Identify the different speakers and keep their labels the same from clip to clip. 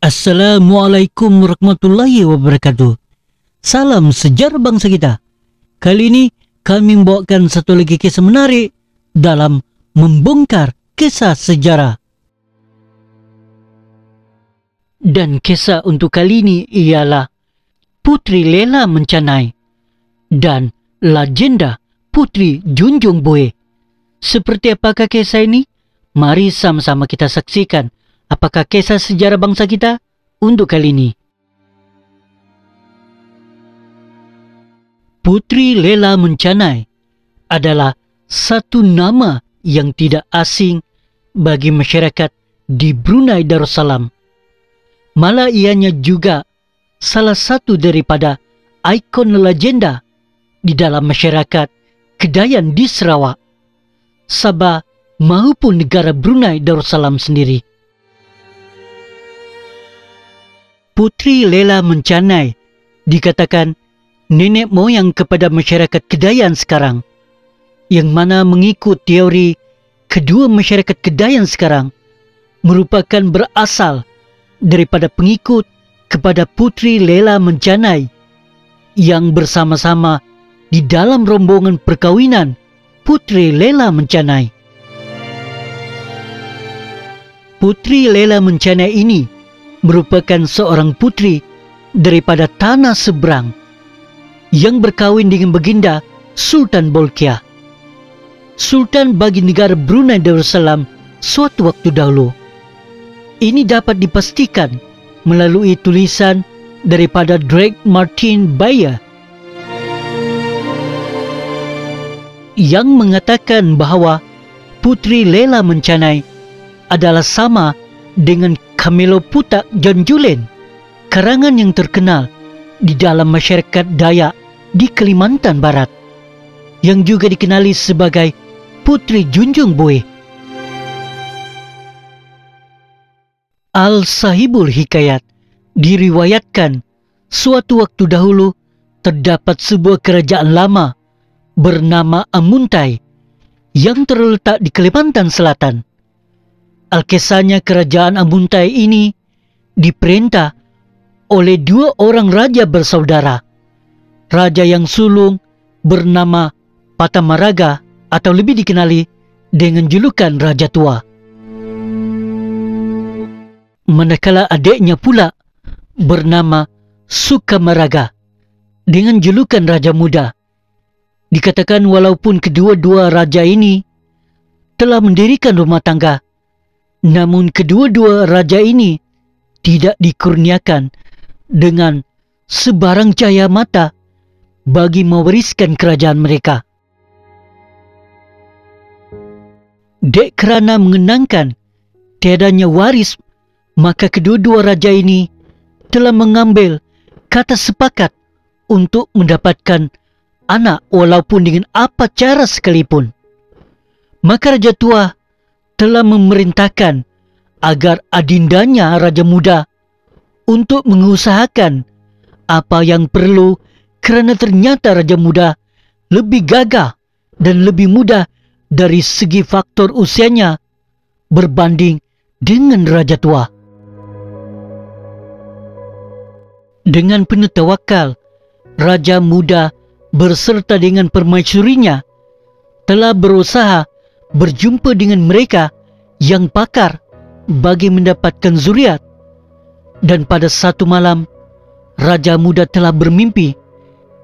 Speaker 1: Assalamualaikum warahmatullahi wabarakatuh. Salam sejarah bangsa kita. Kali ini kami membawakan satu lagi kisah menarik dalam membongkar kisah sejarah. Dan kisah untuk kali ini ialah Putri Lela Mencanai dan legenda Putri Junjung Buih. Seperti apakah kisah ini? Mari sama-sama kita saksikan apakah kisah sejarah bangsa kita untuk kali ini. Putri Lela Mencanai adalah satu nama yang tidak asing bagi masyarakat di Brunei Darussalam. Malah ianya juga salah satu daripada ikon legenda di dalam masyarakat Kedayan di Sarawak, Sabah maupun negara Brunei Darussalam sendiri. Putri Lela Mencanai dikatakan nenek moyang kepada masyarakat Kedayan sekarang, yang mana mengikut teori kedua masyarakat Kedayan sekarang merupakan berasal daripada pengikut kepada Putri Lela Mencanai yang bersama-sama di dalam rombongan perkawinan Putri Lela Mencanai. Putri Lela Mencanai ini merupakan seorang putri daripada tanah seberang yang berkahwin dengan baginda Sultan Bolkiah, Sultan bagi negara Brunei Darussalam suatu waktu dahulu. Ini dapat dipastikan melalui tulisan daripada Drake Martin Bayer yang mengatakan bahawa Putri Lela Mencanai adalah sama dengan Camelo Putak John Julen, karangan yang terkenal di dalam masyarakat Dayak di Kalimantan Barat, yang juga dikenali sebagai Putri Junjung Buih. Al-Sahibul Hikayat diriwayatkan suatu waktu dahulu terdapat sebuah kerajaan lama bernama Amuntai yang terletak di Kalimantan Selatan. Alkisahnya kerajaan Amuntai ini diperintah oleh dua orang raja bersaudara. Raja yang sulung bernama Patamaraga atau lebih dikenali dengan julukan Raja Tua. Manakala adiknya pula bernama Sukamaraga dengan julukan Raja Muda. Dikatakan walaupun kedua-dua raja ini telah mendirikan rumah tangga, namun kedua-dua raja ini tidak dikurniakan dengan sebarang cahaya mata bagi mewariskan kerajaan mereka. Dek kerana mengenangkan tiadanya waris, maka kedua-dua raja ini telah mengambil kata sepakat untuk mendapatkan anak walaupun dengan apa cara sekalipun. Maka Raja Tua telah memerintahkan agar adindanya Raja Muda untuk mengusahakan apa yang perlu, kerana ternyata Raja Muda lebih gagah dan lebih muda dari segi faktor usianya berbanding dengan Raja Tua. Dengan penuh tawakal, Raja Muda berserta dengan permaisurinya telah berusaha berjumpa dengan mereka yang pakar bagi mendapatkan zuriat. Dan pada satu malam, Raja Muda telah bermimpi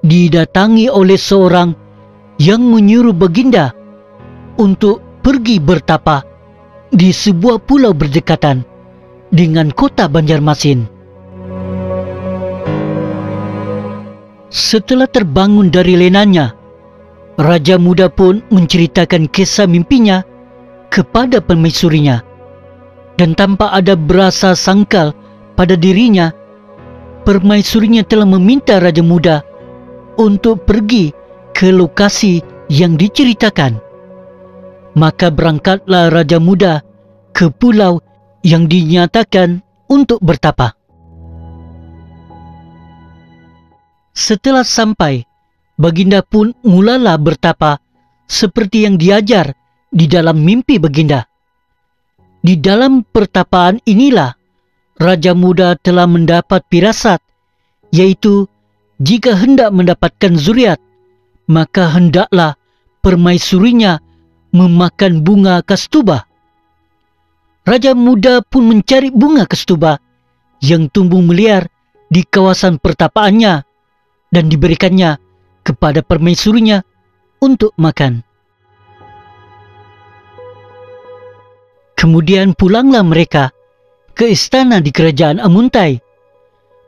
Speaker 1: didatangi oleh seorang yang menyuruh baginda untuk pergi bertapa di sebuah pulau berdekatan dengan kota Banjarmasin. Setelah terbangun dari lenanya, Raja Muda pun menceritakan kisah mimpinya kepada permaisurinya, dan tanpa ada berasa sangkal pada dirinya, permaisurinya telah meminta Raja Muda untuk pergi ke lokasi yang diceritakan. Maka berangkatlah Raja Muda ke pulau yang dinyatakan untuk bertapa. Setelah sampai, baginda pun mulalah bertapa seperti yang diajar di dalam mimpi baginda. Di dalam pertapaan inilah Raja muda telah mendapat firasat, yaitu jika hendak mendapatkan zuriat, maka hendaklah permaisurinya memakan bunga kastuba. Raja muda pun mencari bunga kastuba yang tumbuh meliar di kawasan pertapaannya dan diberikannya kepada permaisurinya untuk makan. Kemudian pulanglah mereka ke istana di kerajaan Amuntai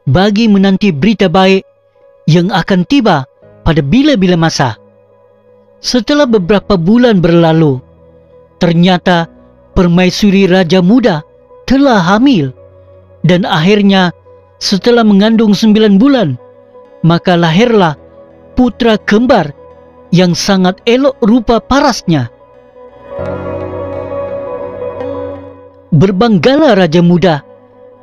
Speaker 1: bagi menanti berita baik yang akan tiba pada bila-bila masa. Setelah beberapa bulan berlalu, ternyata permaisuri Raja Muda telah hamil, dan akhirnya setelah mengandung 9 bulan, maka lahirlah putra kembar yang sangat elok rupa parasnya. Berbanggalah Raja Muda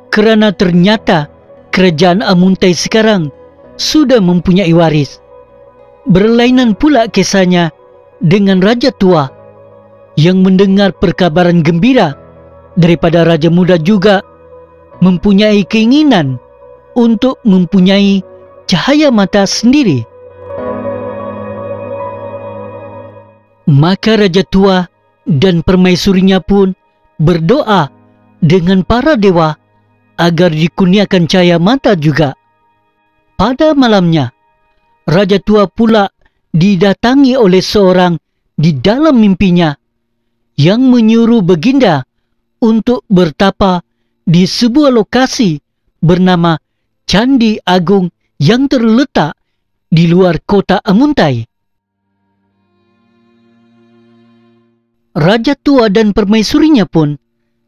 Speaker 1: kerana ternyata kerajaan Amuntai sekarang sudah mempunyai waris. Berlainan pula kisahnya dengan Raja Tua yang mendengar perkabaran gembira daripada Raja Muda juga mempunyai keinginan untuk mempunyai cahaya mata sendiri. Maka Raja Tua dan permaisurinya pun berdoa dengan para dewa agar dikurniakan cahaya mata juga. Pada malamnya, Raja Tua pula didatangi oleh seorang di dalam mimpinya yang menyuruh Baginda untuk bertapa di sebuah lokasi bernama Candi Agung yang terletak di luar kota Amuntai. Raja Tua dan permaisurinya pun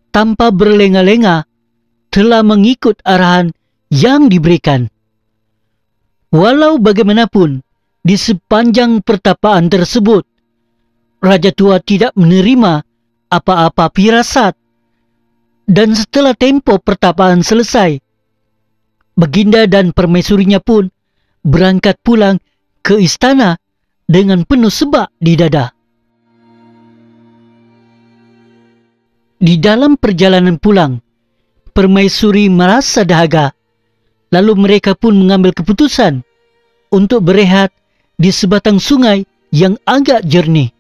Speaker 1: tanpa berlenga-lenga telah mengikut arahan yang diberikan. Walau bagaimanapun, di sepanjang pertapaan tersebut, Raja Tua tidak menerima apa-apa firasat. Dan setelah tempo pertapaan selesai, Baginda dan permaisurinya pun berangkat pulang ke istana dengan penuh sebak di dada. Di dalam perjalanan pulang, permaisuri merasa dahaga. Lalu mereka pun mengambil keputusan untuk berehat di sebatang sungai yang agak jernih.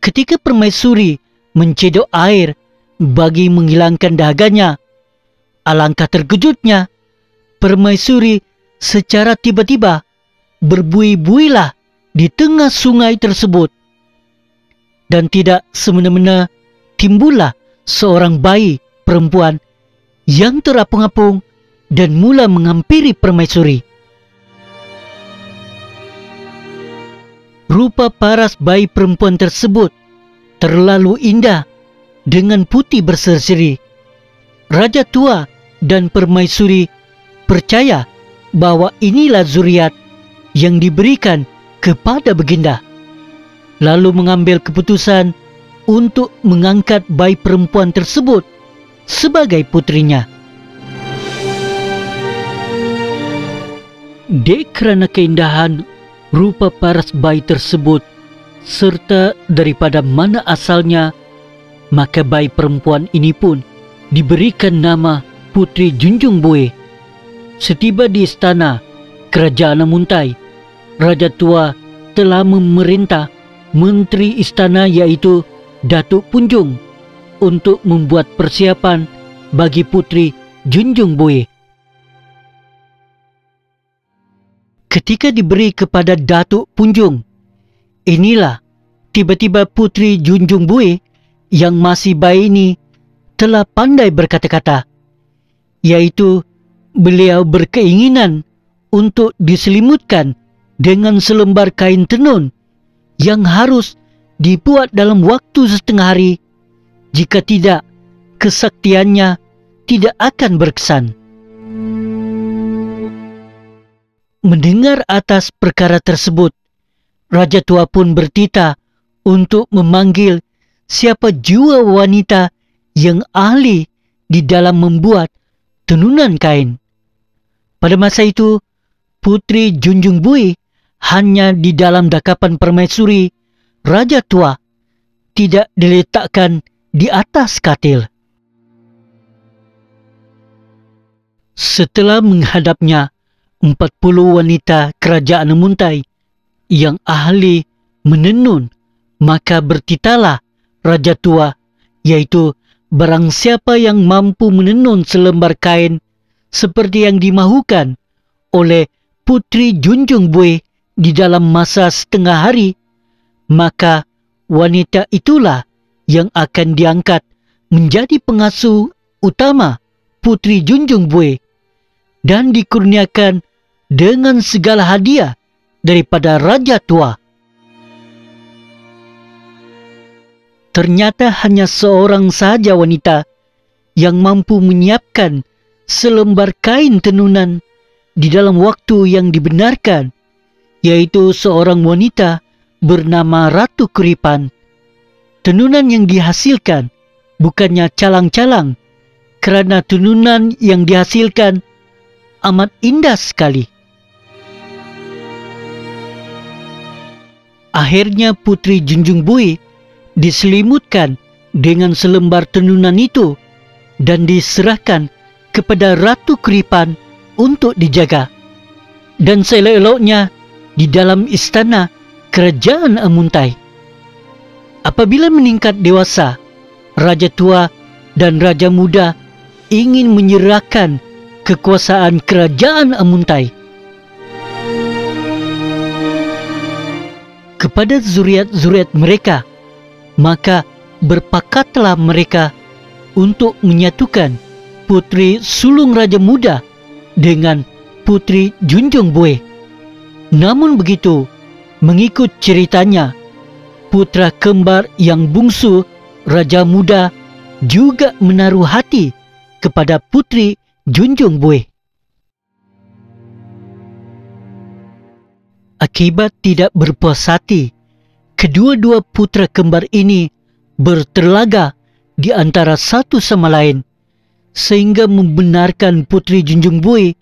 Speaker 1: Ketika permaisuri mencedok air bagi menghilangkan dahaganya, alangkah terkejutnya permaisuri secara tiba-tiba berbuih-buihlah di tengah sungai tersebut. Dan tidak semena-mena timbullah seorang bayi perempuan yang terapung-apung dan mula menghampiri permaisuri. Rupa paras bayi perempuan tersebut terlalu indah dengan putih berseri-seri. Raja Tua dan permaisuri percaya bahwa inilah zuriat yang diberikan kepada Baginda, lalu mengambil keputusan untuk mengangkat bayi perempuan tersebut sebagai putrinya. Kerana keindahan rupa paras bayi tersebut serta daripada mana asalnya, maka bayi perempuan ini pun diberikan nama Putri Junjung Buih. Setiba di istana kerajaan Amuntai, Raja Tua telah memerintah menteri istana iaitu Datuk Punjung untuk membuat persiapan bagi Putri Junjung Buih. Ketika diberi kepada Datuk Punjung, inilah tiba-tiba Putri Junjung Buih yang masih bayi ini telah pandai berkata-kata, yaitu beliau berkeinginan untuk diselimutkan dengan selembar kain tenun yang harus dibuat dalam waktu setengah hari. Jika tidak, kesaktiannya tidak akan berkesan. Mendengar atas perkara tersebut, Raja Tua pun bertitah untuk memanggil siapa jua wanita yang ahli di dalam membuat tenunan kain. Pada masa itu, Putri Junjung Buih hanya di dalam dakapan permaisuri Raja Tua, tidak diletakkan di atas katil. Setelah menghadapnya 40 wanita kerajaan Amuntai yang ahli menenun, maka bertitalah raja tua, yaitu barang siapa yang mampu menenun selembar kain seperti yang dimahukan oleh Putri Junjung Buih di dalam masa setengah hari, maka wanita itulah yang akan diangkat menjadi pengasuh utama Putri Junjung Buih dan dikurniakan dengan segala hadiah daripada raja tua. Ternyata hanya seorang sahaja wanita yang mampu menyiapkan selembar kain tenunan di dalam waktu yang dibenarkan, yaitu seorang wanita bernama Ratu Kuripan. Tenunan yang dihasilkan bukannya calang-calang, kerana tenunan yang dihasilkan amat indah sekali. Akhirnya Putri Junjung Buih diselimutkan dengan selembar tenunan itu dan diserahkan kepada Ratu Kuripan untuk dijaga. Dan seelok-eloknya di dalam istana kerajaan Amuntai. Apabila meningkat dewasa, raja tua dan raja muda ingin menyerahkan kekuasaan kerajaan Amuntai kepada zuriat-zuriat mereka, maka berpakatlah mereka untuk menyatukan Putri Sulung Raja Muda dengan Putri Junjung Buih. Namun begitu, mengikut ceritanya, putra kembar yang bungsu Raja Muda juga menaruh hati kepada Putri Junjung Buih. Akibat tidak berpuas hati, kedua-dua putra kembar ini berterlaga di antara satu sama lain, sehingga membenarkan Putri Junjung Buih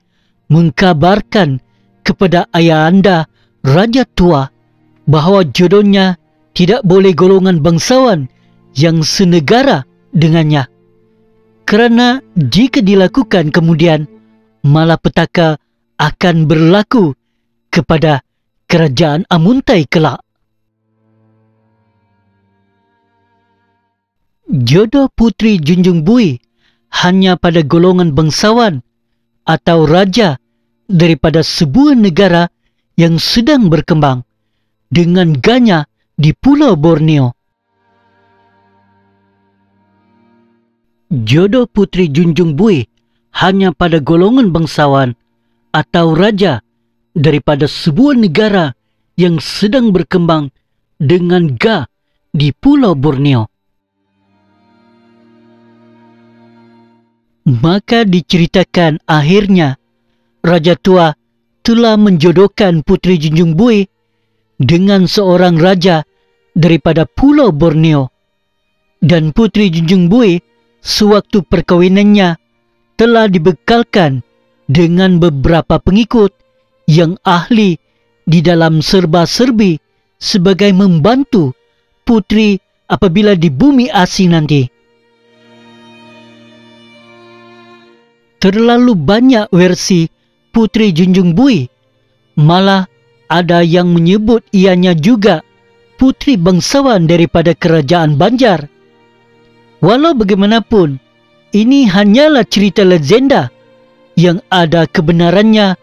Speaker 1: mengkabarkan kepada ayahanda raja tua bahawa jodohnya tidak boleh golongan bangsawan yang senegara dengannya, kerana jika dilakukan kemudian malapetaka akan berlaku kepada kerajaan Amuntai kelak. Jodoh Putri Junjung Buih hanya pada golongan bangsawan atau raja daripada sebuah negara yang sedang berkembang dengan ganya di Pulau Borneo. Jodoh Putri Junjung Buih hanya pada golongan bangsawan atau raja daripada sebuah negara yang sedang berkembang dengan gah di Pulau Borneo. Maka diceritakan akhirnya raja tua telah menjodohkan Putri Junjung Buih dengan seorang raja daripada Pulau Borneo, dan Putri Junjung Buih sewaktu perkahwinannya telah dibekalkan dengan beberapa pengikut yang ahli di dalam serba-serbi sebagai membantu putri apabila di bumi asing nanti. Terlalu banyak versi Putri Junjung Buih, malah ada yang menyebut ianya juga putri bangsawan daripada kerajaan Banjar. Walau bagaimanapun, ini hanyalah cerita legenda yang ada kebenarannya,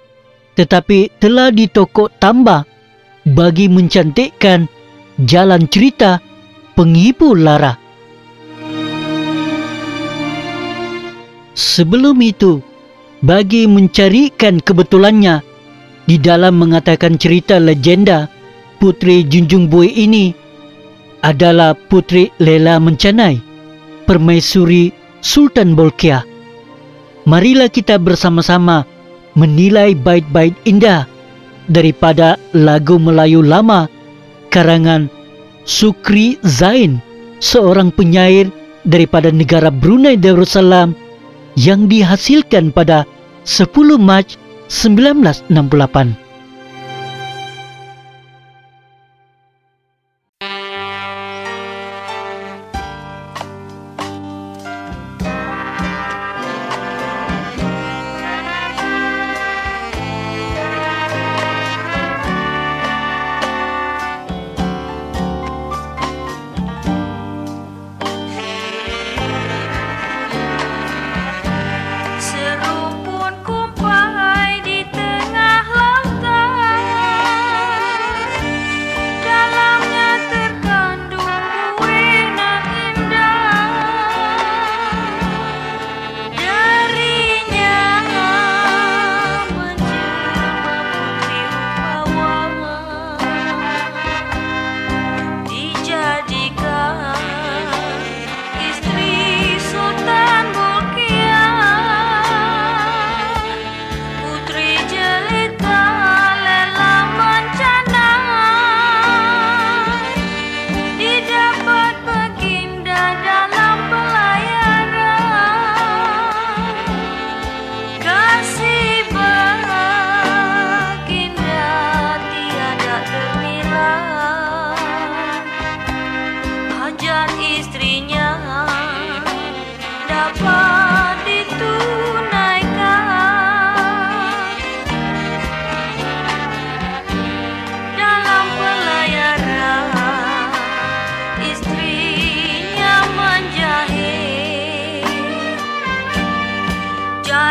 Speaker 1: tetapi telah ditokok tambah bagi mencantikkan jalan cerita penghibur lara. Sebelum itu, bagi mencarikan kebetulannya, di dalam mengatakan cerita legenda Putri Junjung Buih ini adalah Putri Lela Mencanai, permaisuri Sultan Bolkiah. Marilah kita bersama-sama menilai bait-bait indah daripada lagu Melayu lama karangan Sukri Zain, seorang penyair daripada negara Brunei Darussalam yang dihasilkan pada 10 Mac 1968.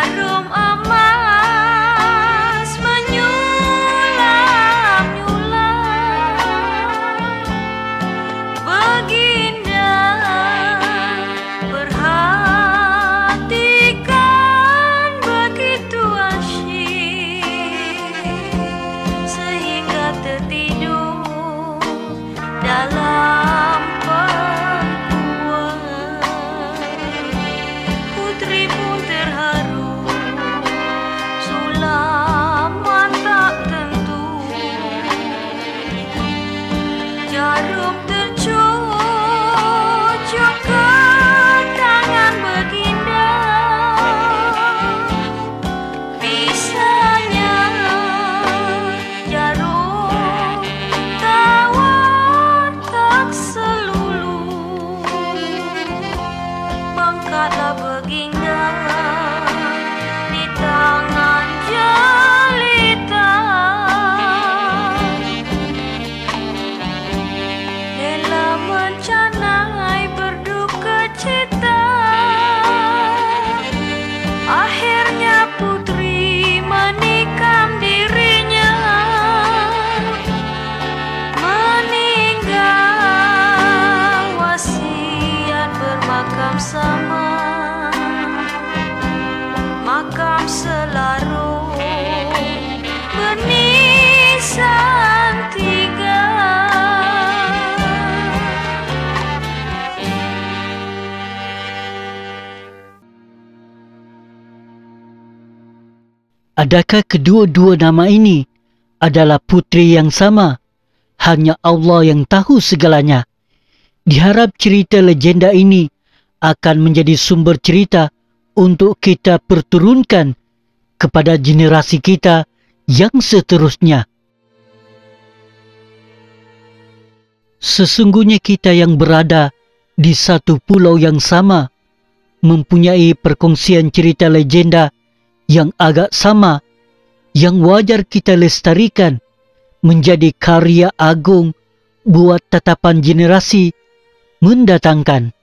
Speaker 2: Jarum emas menyulam-nyulam, Baginda perhatikan begitu asyik, sehingga tertidur dalam pangkuan. Putri pun terharu, sulaman tak tentu. Jarum tercocok ke tangan Baginda. Bisanya jarum tawar tak selulu. Mangkatlah Baginda di tangan jelita. Rela mencanai berduka cita. Akhirnya putri menikam dirinya, meninggal wasiat bermakam sama, makam selarung bernisan 3.
Speaker 1: Adakah kedua-dua nama ini adalah putri yang sama? Hanya Allah yang tahu segalanya. Diharap cerita legenda ini akan menjadi sumber cerita untuk kita perturunkan kepada generasi kita yang seterusnya. Sesungguhnya kita yang berada di satu pulau yang sama, mempunyai perkongsian cerita legenda yang agak sama, yang wajar kita lestarikan menjadi karya agung buat tatapan generasi mendatangkan.